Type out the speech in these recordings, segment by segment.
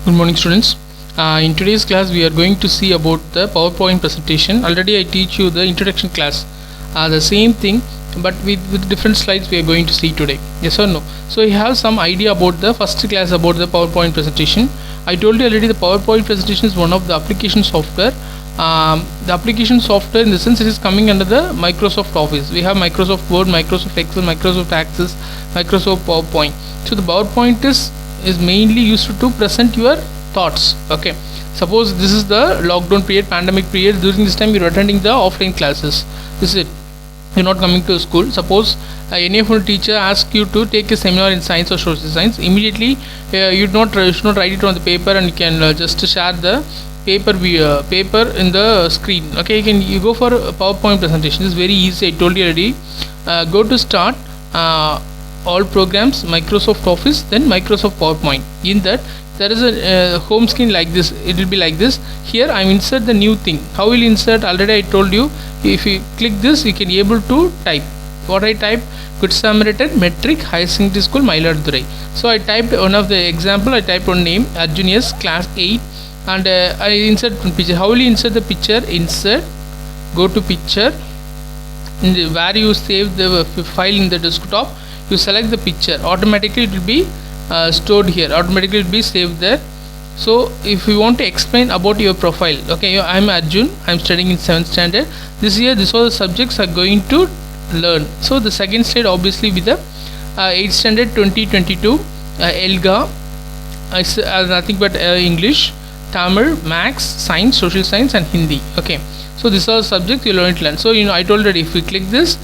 Good morning, students. In today's class we are going to see about the PowerPoint presentation. Already I teach you the introduction class, the same thing but with different slides we are going to see today. Yes or no? So you have some idea about the first class about the PowerPoint presentation. I told you already the PowerPoint presentation is one of the application software. The application software, in the sense, it is coming under the Microsoft Office. We have Microsoft Word, Microsoft Excel, Microsoft Access, Microsoft PowerPoint. So the PowerPoint is mainly used to present your thoughts. Okay, suppose this is the lockdown period, pandemic period. During this time you are attending the offline classes. This is it, you're not coming to school. Suppose any of your teacher asks you to take a seminar in science or social science. Immediately you should not write it on the paper, and you can just share the paper in the screen. Okay, you go for a PowerPoint presentation. It's very easy. I told you already. Go to start, all programs, Microsoft Office, then Microsoft PowerPoint. In that there is a home screen like this. It will be like this. Here I insert the new thing. How will insert? Already I told you. If you click this, you can able to type. What I type? Good Samaritan Metric Higher Secondary School, Mailadurai. So I typed one of the example. I typed one name, Arjun S, class 8, and I insert one picture. How will you insert the picture? Insert, go to picture, where you save the file in the desktop. You select the picture. Automatically it will be stored here. Automatically it will be saved there. So if you want to explain about your profile, okay, I am Arjun, I am studying in 7th standard. This year these all the subjects are going to learn. So the second slide obviously with the 8th standard 2022 ELGA is nothing but English, Tamil, Maths, Science, Social Science and Hindi. Okay, so these are subjects you are going to learn. So I told that if you click this,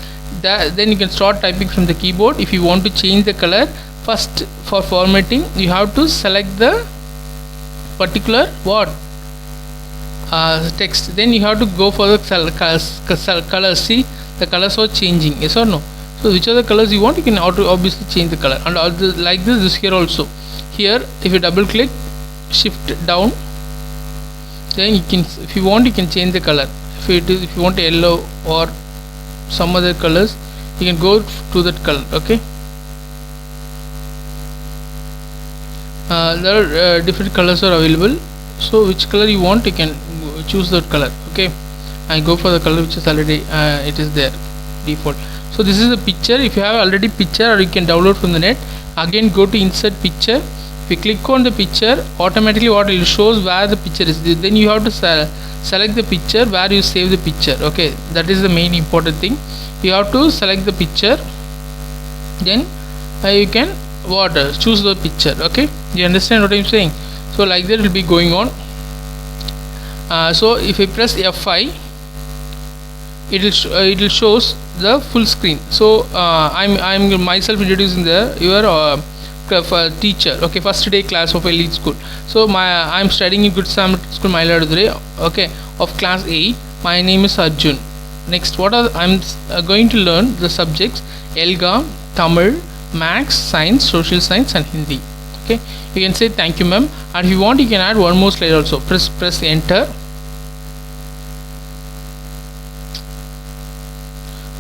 then you can start typing from the keyboard. If you want to change the color, first for formatting you have to select the particular text, then you have to go for the colors. See, the colors are changing, yes or no? So which are the colors you want, you can obviously change the color. And like this here also. Here if you double click, shift down, then you can, if you want, you can change the color. If you want yellow or some other colors, you can go to that color. Okay, there are different colors are available. So which color you want, you can choose that color. Okay, and go for the color which is already it is there default. So this is the picture. If you have already picture, or you can download from the net. Again go to insert picture. If you click on the picture, automatically what it shows where the picture is. Then you have to select the picture where you save the picture. Okay, that is the main important thing. You have to select the picture, then you can choose the picture. Okay, you understand what I am saying? So like that will be going on. So if I press F5, it will shows the full screen. So I'm myself introducing your teacher. Okay, first day class of elite school. So I'm studying in Good Samaritan School, Mailadurai. Okay, of class 8. My name is Arjun. Next, I'm going to learn the subjects ELGA, Tamil, Maths, Science, Social Science and Hindi. Okay, you can say thank you ma'am, and if you want you can add one more slide also. Press enter.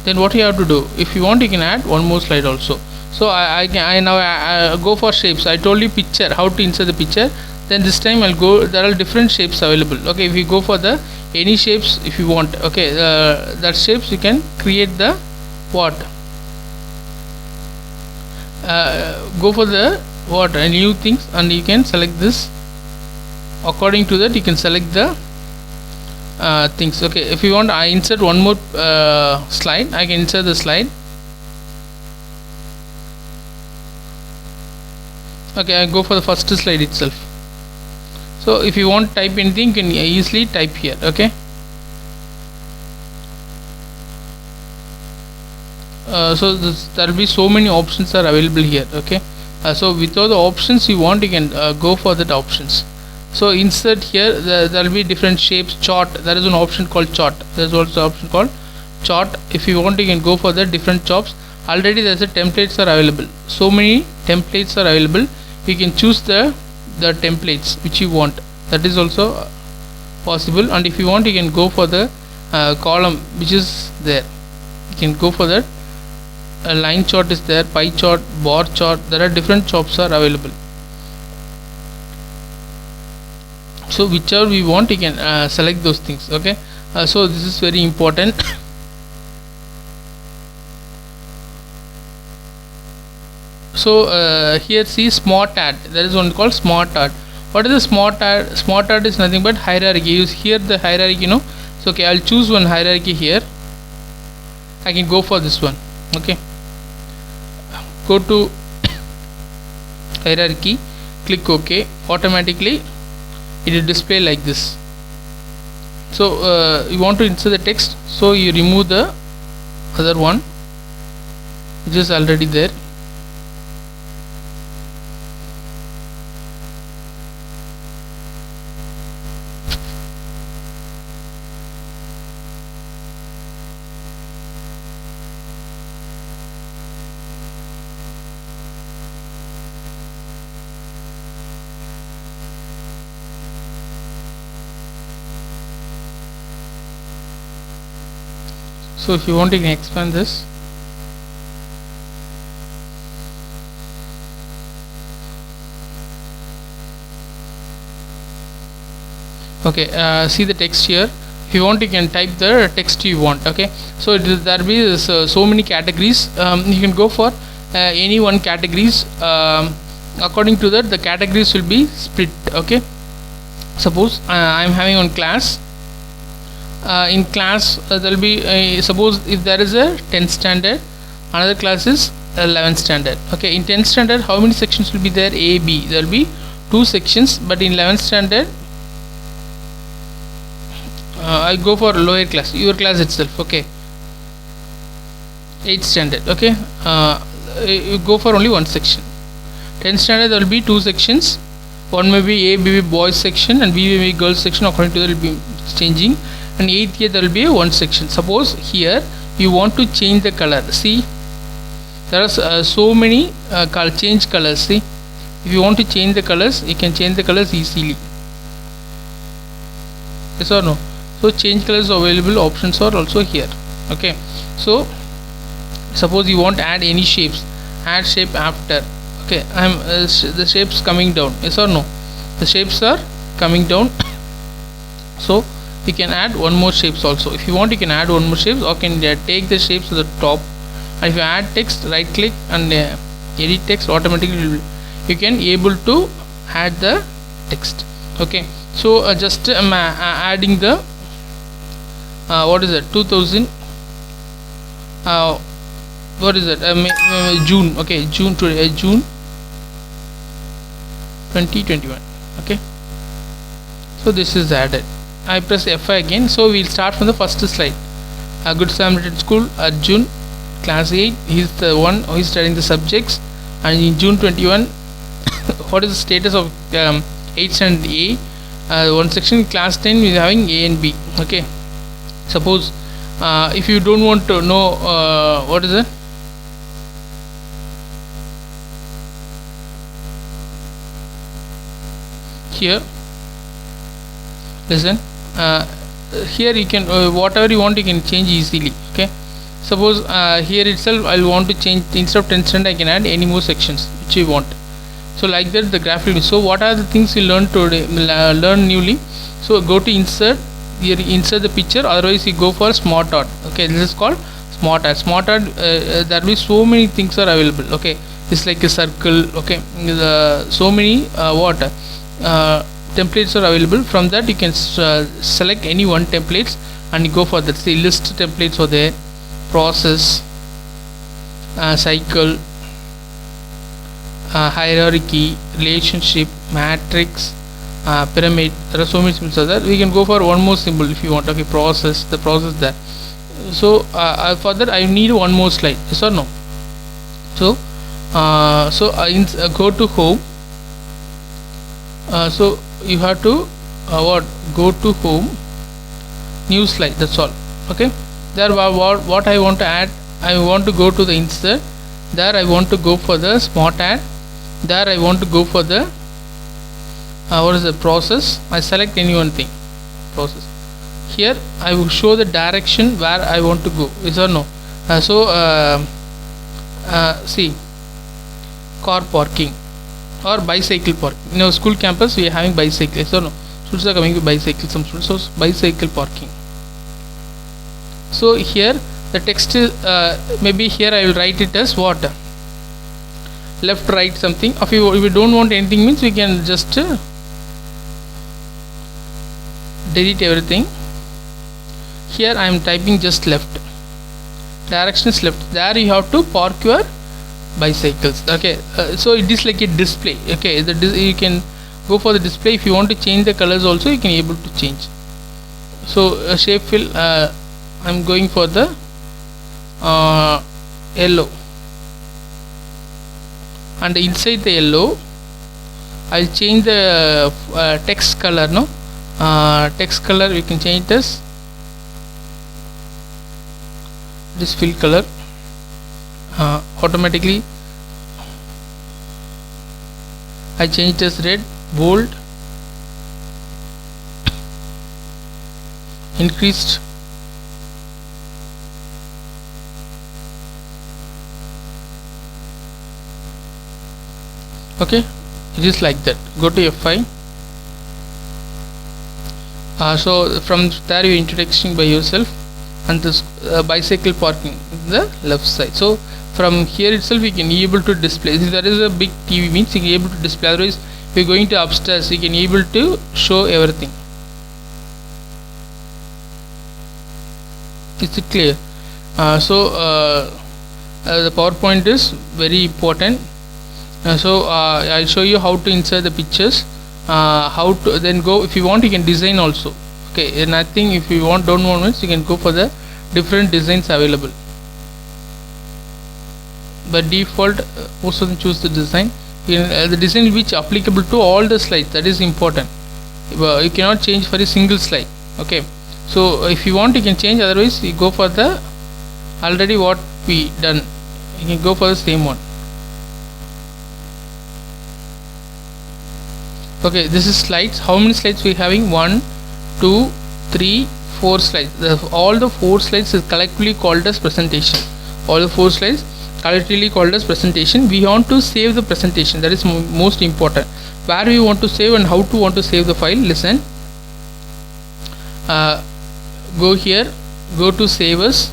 Then what you have to do, if you want you can add one more slide also. So I now go for shapes. I told you picture, how to insert the picture. Then this time I'll go, there are different shapes available. Okay, if you go for the any shapes if you want. Okay, that shapes you can create the go for the new things, and you can select this. According to that you can select the things. Okay, if you want I insert one more slide, I can insert the slide. Okay, I go for the first slide itself. So if you want to type anything, you can easily type here. Okay, so there will be so many options are available here. Okay, so with all the options you want, you can go for that options. So insert here, there will be different shapes. Chart, there is an option called chart. There is also an option called chart. If you want, you can go for the different chops. Already there is a templates are available. So many templates are available. You can choose the templates which you want. That is also possible. And if you want, you can go for the column which is there. You can go for that. A line chart is there, pie chart, bar chart. There are different charts are available. So whichever we want, you can select those things. Okay, so this is very important. So here see smart ad, there is one called smart ad. What is the smart ad? Smart ad is nothing but hierarchy. Use here the hierarchy, so okay, I'll choose one hierarchy here. I can go for this one. Okay, go to hierarchy, click OK. Automatically it will display like this. So you want to insert the text, so you remove the other one which is already there. So if you want, you can expand this. Okay, see the text here. If you want, you can type the text you want. Okay, so there will be so many categories. You can go for any one categories. According to that, the categories will be split. Okay, suppose I am having one class. In class there will be suppose if there is a 10th standard, another class is 11th standard. Okay, in 10th standard how many sections will be there? A, B. There will be 2 sections, but in 11th standard I'll go for lower class, your class itself. Okay, 8th standard. Okay, you go for only one section. 10th standard there will be 2 sections. One may be A, B, boys section, and B may be girls section. According to that will be changing. And 8th year there will be one section. Suppose here you want to change the color. See, there are so many change colors. See, if you want to change the colors, you can change the colors easily. Yes or no? So change colors available options are also here. Okay, so suppose you want to add any shapes, add shape after. Okay, I'm the shapes coming down. Yes or no? The shapes are coming down. So you can add one more shapes also. If you want, you can add one more shapes, or can take the shapes to the top. And if you add text, right click and edit text. Automatically you can able to add the text. Okay, so just adding the what is it, 2000 what is it, June. Okay, June to June 2021. Okay, so this is added. I press F5 again. So we'll start from the first slide. Good Samaritan School, Arjun, class 8. He is the one who is studying the subjects. And in June 21, what is the status of 8th standard A? One section, class 10 is having A and B. Okay, suppose if you don't want to know what is it, here listen, here you can whatever you want you can change easily. Okay, suppose here itself I want to change, instead of 10 standard I can add any more sections which you want. So like that the graphic. So what are the things you learn today, learn newly? So go to insert, here insert the picture, otherwise you go for smart art. Okay, this is called smart art. Smart art there will be so many things are available. Okay, it's like a circle. Okay, so many templates are available. From that you can select any one templates and you go for that. See, list templates are there, process, cycle, hierarchy, relationship, matrix, pyramid. There are so many symbols are there. We can go for one more symbol if you want. Okay, process, the process there. So for that I need one more slide. Yes or no? So go to home. So you have to go to home, new slide, that's all. Okay, there what I want to add, I want to go to the insert, there I want to go for the smart add, there I want to go for the what is the process. I select any one thing, process. Here I will show the direction where I want to go. Yes or no? See, car parking or bicycle parking. In our school campus we are having bicycles. So no, students are coming with bicycle, some students are bicycle parking. So here the text is maybe here I will write it as what, left, right, something. If you don't want anything means we can just delete everything. Here I am typing just left, direction is left. There you have to park your bicycles. Okay, so it is like a display. Okay, you can go for the display. If you want to change the colors also, you can able to change. So shape fill, I'm going for the yellow, and inside the yellow I'll change the text color. No, text color we can change this fill color. Automatically I change it as red, bold, increased, okay, it is like that. Go to F5. So from there you introduction by yourself, and this bicycle parking the left side. So from here itself we can able to display. If there is a big TV means you can able to display. Otherwise if you are going to upstairs you can able to show everything. Is it clear? The PowerPoint is very important. I'll show you how to insert the pictures, how to then go. If you want you can design also. Okay, and I think if you don't want means you can go for the different designs available. By default most of them choose the design. The design which applicable to all the slides, that is important. You cannot change for a single slide. Okay, so if you want you can change, otherwise you go for the already what we done, you can go for the same one. Okay, this is slides. How many slides we having? 1 2 3 4 slides. All the 4 slides is collectively called as presentation. All the 4 slides collectively called as presentation. We want to save the presentation, that is most important. Where we want to save and how to want to save the file. Listen, go here, go to save as.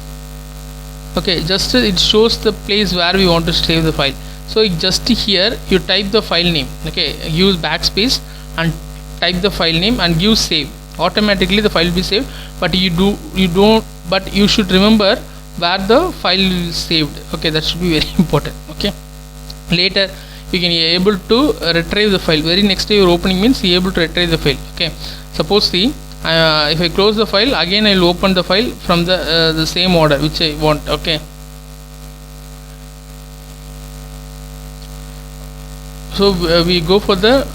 Okay, just it shows the place where we want to save the file. So just here you type the file name. Okay, use backspace and type the file name and give save. Automatically the file will be saved, but but you should remember where the file is saved. Okay, that should be very important. Okay, later you can be able to retrieve the file. Very next day your opening means you are able to retrieve the file. Okay, suppose see if I close the file, again I will open the file from the same order which I want. Okay, so we go for the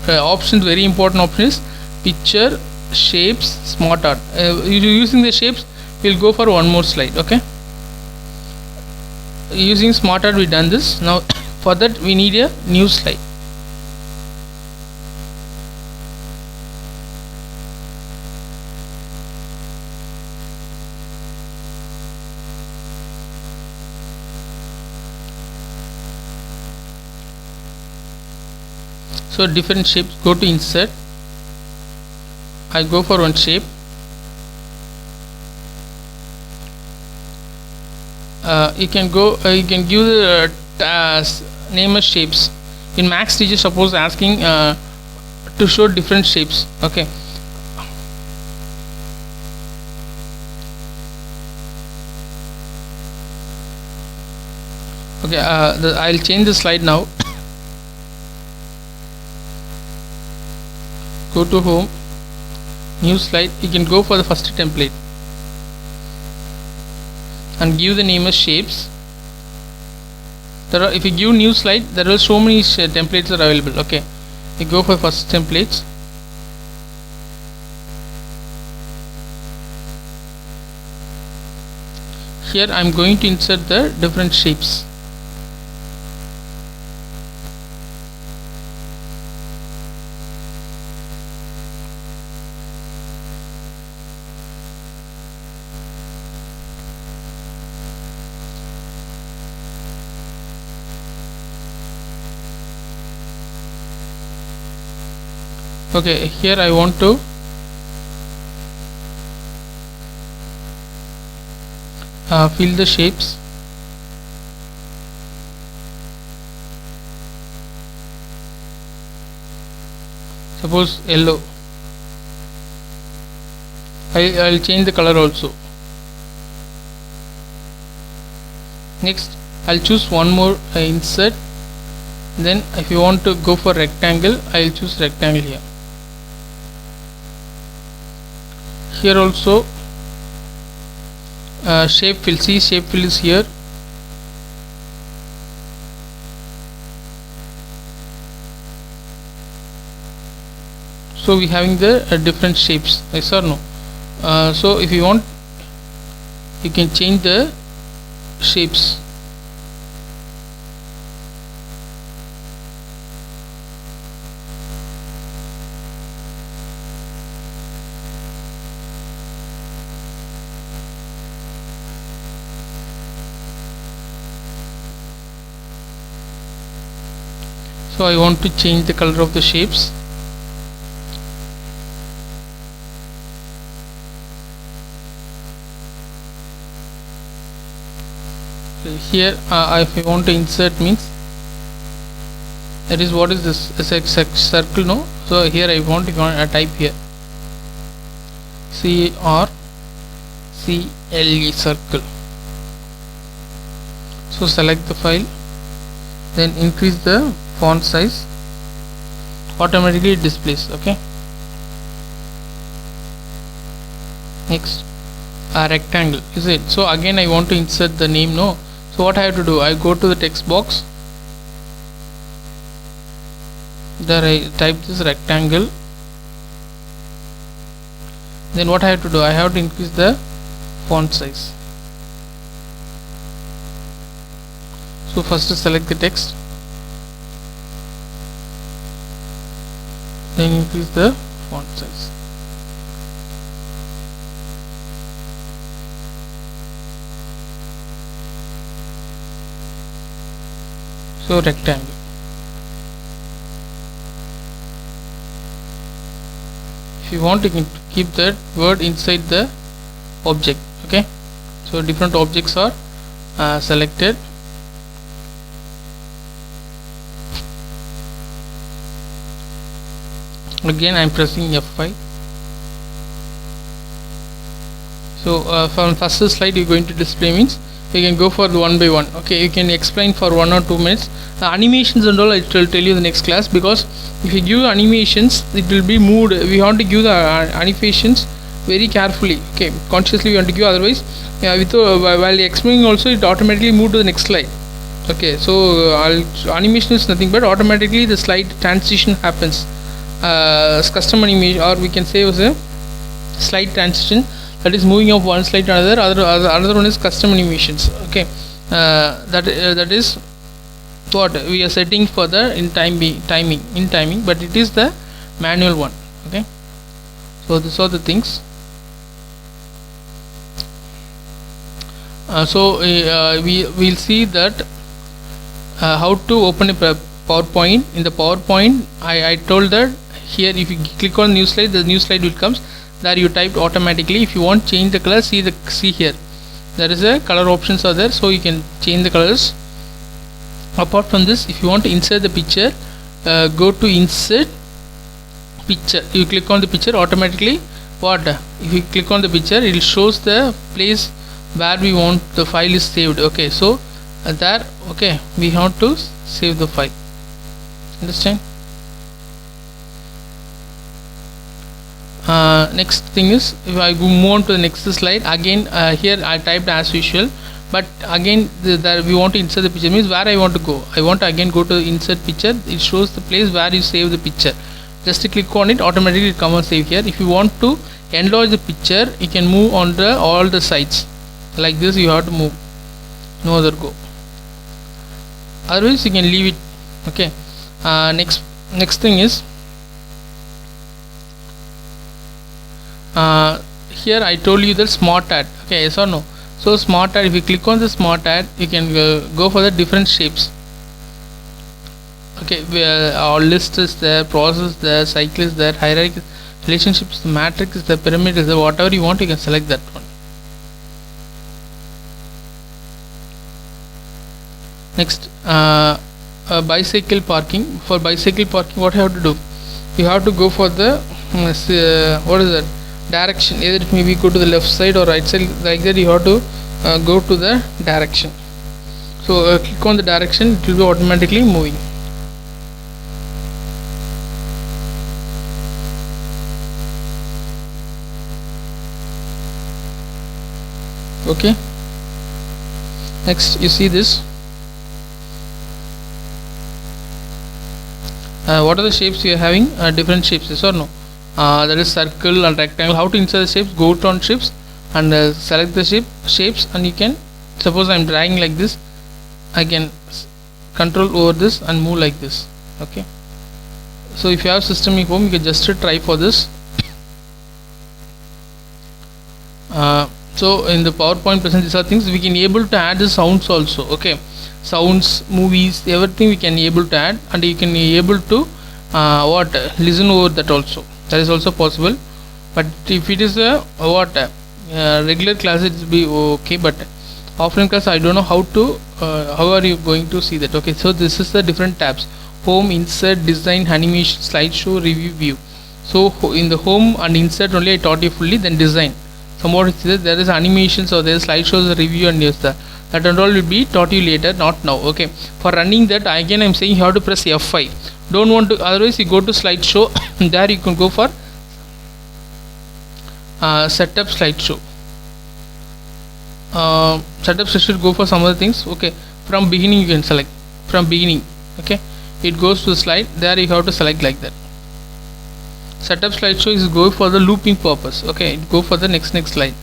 options. Very important option is picture, shapes, smart art. Using the shapes we will go for one more slide. Okay, using smart art we done this. Now for that we need a new slide. So different shapes, go to insert. I go for one shape. You can go. You can give the name as shapes. In Max teacher suppose asking to show different shapes. Okay. Okay. I'll change the slide now. Go to home, new slide. You can go for the first template and give the name as shapes. If you give new slide, there are so many templates are available. Okay, you go for first templates. Here I am going to insert the different shapes. Okay, here I want to fill the shapes. Suppose yellow. I'll change the color also. Next I'll choose one more insert. Then if you want to go for rectangle, I'll choose rectangle here. Here also shape fill. See, shape fill is here. So we having the different shapes, yes or no? So if you want, you can change the shapes. So I want to change the color of the shapes. Here if I want to insert, means that is, what is this, circle, no? So here I want to type here CRCLE, circle. So select the file, then increase the font size, automatically it displays. Okay, next rectangle, is it? So again I want to insert the name, no? So what I have to do, I go to the text box, there I type this rectangle. Then what I have to do, I have to increase the font size. So first select the text, then increase the font size. So rectangle. If you want, you can keep that word inside the object. Okay, so different objects are selected. Again I am pressing F5. So from first slide you are going to display, means you can go for the one by one. Okay, you can explain for 1 or 2 minutes. The animations and all I will tell you in the next class, because if you give animations, it will be moved. We want to give the animations very carefully. Okay, consciously we want to give, otherwise while explaining also it automatically move to the next slide. Okay, so animation is nothing but automatically the slide transition happens. Custom animation, or we can say was a slide transition, that is moving of one slide to another. Another one is custom animations. Okay, that is what we are setting for the timing, but it is the manual one. Okay, so these are the things. So we will see that how to open a PowerPoint. In the PowerPoint, I told that here if you click on new slide, the new slide will comes. There you typed automatically. If you want change the color, see here there is a color options are there, so you can change the colors. Apart from this, if you want to insert the picture, go to insert picture. You click on the picture, automatically what, if you click on the picture, it shows the place where we want the file is saved. Okay, so there, okay, we have to save the file. Understand? Next thing is, if I move on to the next slide, again here I typed as usual, but again we want to insert the picture, means where I want to go. I want to again go to insert picture. It shows the place where you save the picture. Just to click on it, automatically it come and save here. If you want to enlarge the picture, you can move on all the sides like this. You have to move, no other go, otherwise you can leave it. Okay, next thing is, here I told you the smart add. Okay, yes or no? So smart add, if you click on the smart add, you can go for the different shapes. Okay, where our list is there, process there, cycle is there, hierarchy, relationships, matrix is there, pyramid is there, whatever you want you can select that one. Next, bicycle parking. For bicycle parking, what you have to do? You have to go for the what is that direction? Either it may be go to the left side or right side, like that. You have to go to the direction. So click on the direction, it will be automatically moving. Okay, next you see this. What are the shapes we are having? Different shapes, yes or no? That is circle and rectangle. How to insert the shapes? Go to on shapes and select the shapes, and you can, suppose I am dragging like this, I can control over this and move like this. Okay, so if you have system in home, you can just try for this. So in the PowerPoint present, these are things we can able to add the sounds also. Okay, sounds, movies, everything we can able to add, and you can able to listen over that also. That is also possible. But if it is a regular class, it will be okay. But offline class, I don't know how to how are you going to see that. Okay, so this is the different tabs: home, insert, design, animation, slideshow, review, view. So in the home and insert only I taught you fully, then design. Somewhat there is animations or there is slideshows, review, and yes, that and all will be taught you later, not now. Okay, for running that again I am saying you have to press F5. Don't want to, otherwise you go to slideshow. There you can go for setup slideshow. Setup slideshow, go for some other things. Okay, from beginning you can select from beginning. Okay, it goes to the slide. There you have to select like that. Setup slideshow is go for the looping purpose. Okay, go for the next slide.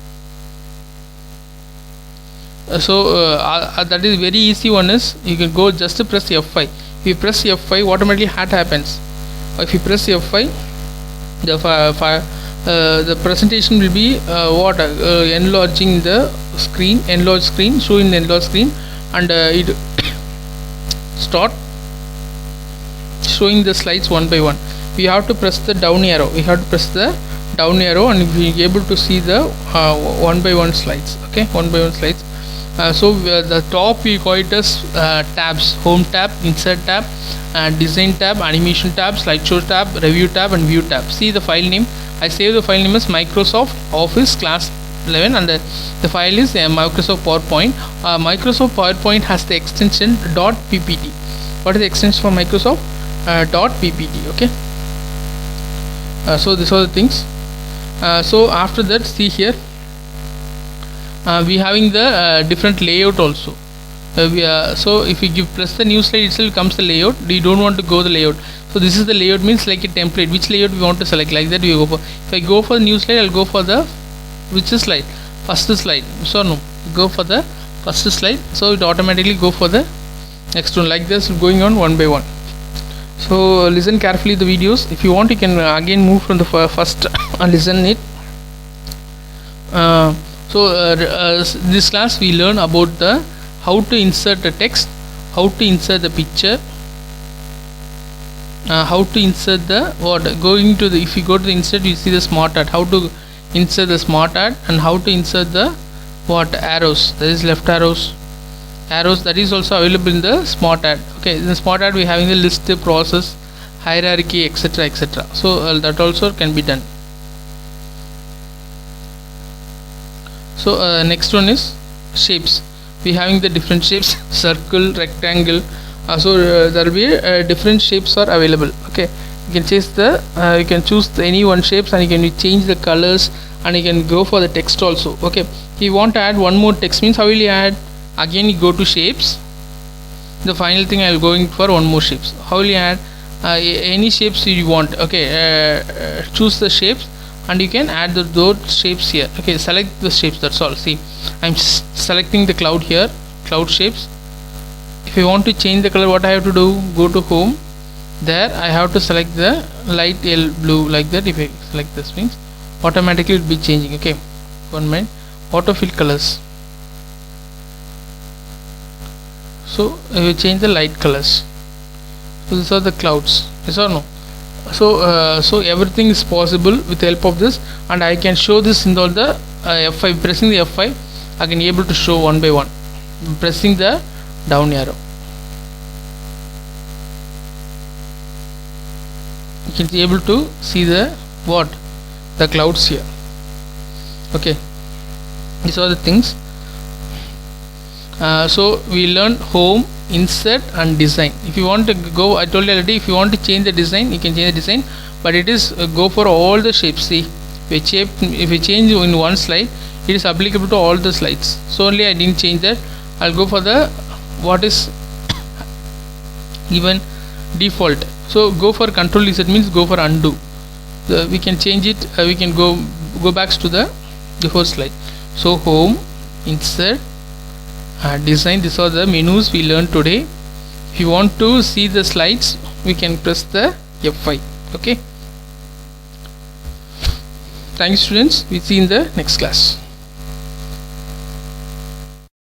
That is very easy one. Is you can go just to press F5. If you press F5, automatically hat happens. If you press F5, the presentation will be enlarging the screen, enlarge screen, show in the enlarge screen, and it start showing the slides one by one. We have to press the down arrow. We have to press the down arrow, and we will be able to see the one by one slides. Okay, one by one slides. The top we call it as tabs: home tab, insert tab, design tab, animation tab, slideshow tab, review tab, and view tab. See the file name. I save the file name as Microsoft Office Class 11, and the file is Microsoft PowerPoint. Microsoft PowerPoint has the extension .ppt. What is the extension for Microsoft? .ppt. Okay. So these are the things. So after that, see here, we having the different layout also. So if you press the new slide itself comes the layout. We don't want to go the layout. So this is the layout, means like a template. Which layout we want to select, like that we go for. If I go for the new slide, I'll go for the which slide? First slide. So no, go for the first slide. So it automatically go for the next one, like this, going on one by one. So listen carefully the videos. If you want, you can again move from the first and listen it. This class we learn about the how to insert the text, how to insert the picture, how to insert the going to the, if you go to the insert, you see the smart art, how to insert the smart art, and how to insert the arrows, that is left arrows, that is also available in the smart art. Okay, in the smart art we having the list, process, hierarchy, etc. So that also can be done. So next one is shapes. We having the different shapes: circle, rectangle. There will be different shapes are available. Okay, you can choose any one shapes, and you can change the colors, and you can go for the text also. Okay, if you want to add one more text, means how will you add? Again you go to shapes. The final thing I will going for one more shapes. How will you add? Any shapes you want. Okay, choose the shapes, and you can add those shapes here. Okay, select the shapes, that's all. See, I'm selecting the cloud here, cloud shapes. If you want to change the color, what I have to do? Go to home. There I have to select the light yellow blue, like that. If I select this, means automatically it will be changing. Okay, 1 minute. Autofill colors. So we change the light colors. So these are the clouds, yes or no? So everything is possible with the help of this, and I can show this in all the F5. Pressing the F5, I can able to show one by one. Pressing the down arrow, you can be able to see the clouds here. Okay, these are the things. So we learned home, insert and design. If you want to go, I told you already, if you want to change the design, you can change the design, but it is go for all the shapes. See, if we change in one slide, it is applicable to all the slides. So only I didn't change that. I'll go for the what is even default. So go for control Z means go for undo. We can change it. We can go back to the before slide. So home, insert, design. These are the menus we learned today. If you want to see the slides, we can press the F5. Okay. Thank you, students. We see in the next class.